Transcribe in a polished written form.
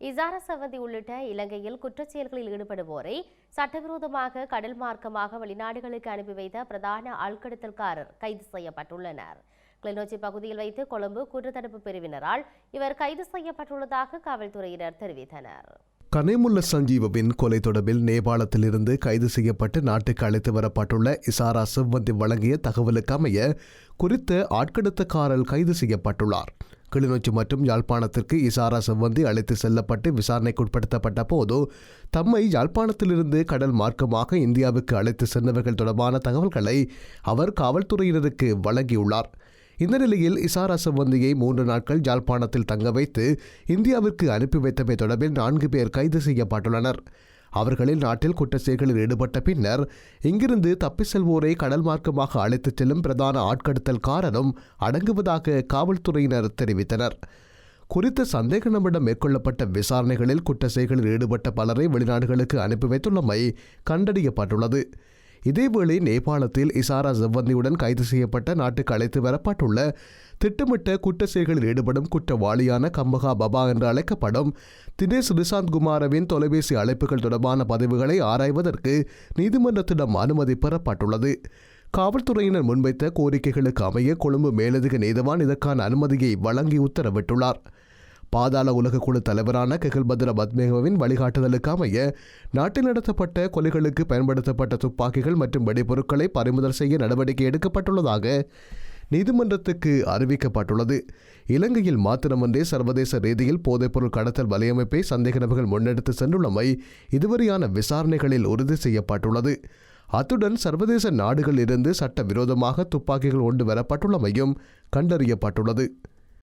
இசார சவந்தி உள்ளிட்ட இலங்கையில் குற்றச்செயல்களில் ஈடுபடுவோரை சட்டவிரோதமாக கடல் மார்க்கமாக வெளிநாடுகளுக்கு அனுப்பி வைத்த பிரதான ஆழ்கடத்தல்காரர் கைது செய்யப்பட்டுள்ளனர். கிளிநொச்சி பகுதியில் வைத்து கொழும்பு குற்றத்தடுப்பு பிரிவினரால் இவர் கைது செய்யப்பட்டுள்ளதாக காவல்துறையினர் தெரிவித்தனர். கனேமுல்ல சஞ்சீவவின் கொலை தொடர்பில் நேபாளத்திலிருந்து கைது செய்யப்பட்டு நாட்டுக்கு அழைத்து வரப்பட்டுள்ள இசாரா சிவந்தி வழங்கிய தகவலுக்கு அமைய குறித்த ஆட்கடத்தக்காரர் கைது செய்யப்பட்டுள்ளார். கிளிநொச்சி மற்றும் யாழ்ப்பாணத்திற்கு இசாரா சிவந்தி அழைத்து செல்லப்பட்டு விசாரணைக்குட்படுத்தப்பட்ட போது தம்மை யாழ்ப்பாணத்திலிருந்து கடல் மார்க்கமாக இந்தியாவுக்கு அழைத்து சென்றவர்கள் தொடர்பான தகவல்களை அவர் காவல்துறையினருக்கு வழங்கியுள்ளார். இந்த நிலையில் இசாரா சிவந்தியை 3 நாட்கள் யாழ்ப்பாணத்தில் தங்க வைத்து இந்தியாவிற்கு அனுப்பி வைத்தமை தொடர்பில் 4 பேர் கைது செய்யப்பட்டுள்ளனர். அவர்களில் நாட்டில் குற்றச்செயல்களில் ஈடுபட்ட பின்னர் இங்கிருந்து தப்பி செல்வோரை கடல் மார்க்கமாக அழைத்துச் செல்லும் பிரதான ஆட்கடத்தல்காரரும் அடங்குவதாக காவல்துறையினர் தெரிவித்தனர். குறித்த சந்தேக நபரிடம் மேற்கொள்ளப்பட்ட விசாரணைகளில் குற்றச்செயல்களில் ஈடுபட்ட பலரை வெளிநாடுகளுக்கு அனுப்பி வைத்துள்ளமை கண்டறியப்பட்டுள்ளது. இதேவேளை நேபாளத்தில் இசாரா சிவந்தியுடன் கைது செய்யப்பட்ட நாட்டுக்கு அழைத்து வரப்பட்டுள்ள திட்டமிட்ட குற்ற செயல்களில் ஈடுபடும் குற்றவாளியான கம்பகா பபா என்று அழைக்கப்படும் தினேஷ் ரிசாந்த் குமாரவின் தொலைபேசி அழைப்புகள் தொடர்பான பதிவுகளை ஆராய்வதற்கு நீதிமன்றத்திடம் அனுமதி பெறப்பட்டுள்ளது. காவல்துறையினர் முன்வைத்த கோரிக்கைகளுக்கு அமைய கொழும்பு மேலதிக நீதவான் இதற்கான அனுமதியை வழங்கி உத்தரவிட்டுள்ளார். பாதாள உலக குழு தலைவரான கெகல்பத்ர பத்மேகவின் வழிகாட்டுதலுக்கு அமைய நாட்டில் நடத்தப்பட்ட கொலைகளுக்கு பயன்படுத்தப்பட்ட துப்பாக்கிகள் மற்றும் வெடிபொருட்களை பறிமுதல் செய்ய நடவடிக்கை எடுக்கப்பட்டுள்ளதாக நீதிமன்றத்துக்கு அறிவிக்கப்பட்டுள்ளது. இலங்கையில் மாத்திரமன்றே சர்வதேச ரீதியில் போதைப்பொருள் கடத்தல் வலையமைப்பை சந்தேக நபர்கள் முன்னெடுத்து சென்றுள்ளமை இதுவரையான விசாரணைகளில் உறுதி செய்யப்பட்டுள்ளது. அத்துடன் சர்வதேச நாடுகளில் இருந்து சட்டவிரோதமாக துப்பாக்கிகள் கொண்டு வரப்பட்டுள்ளமையும் கண்டறியப்பட்டுள்ளது.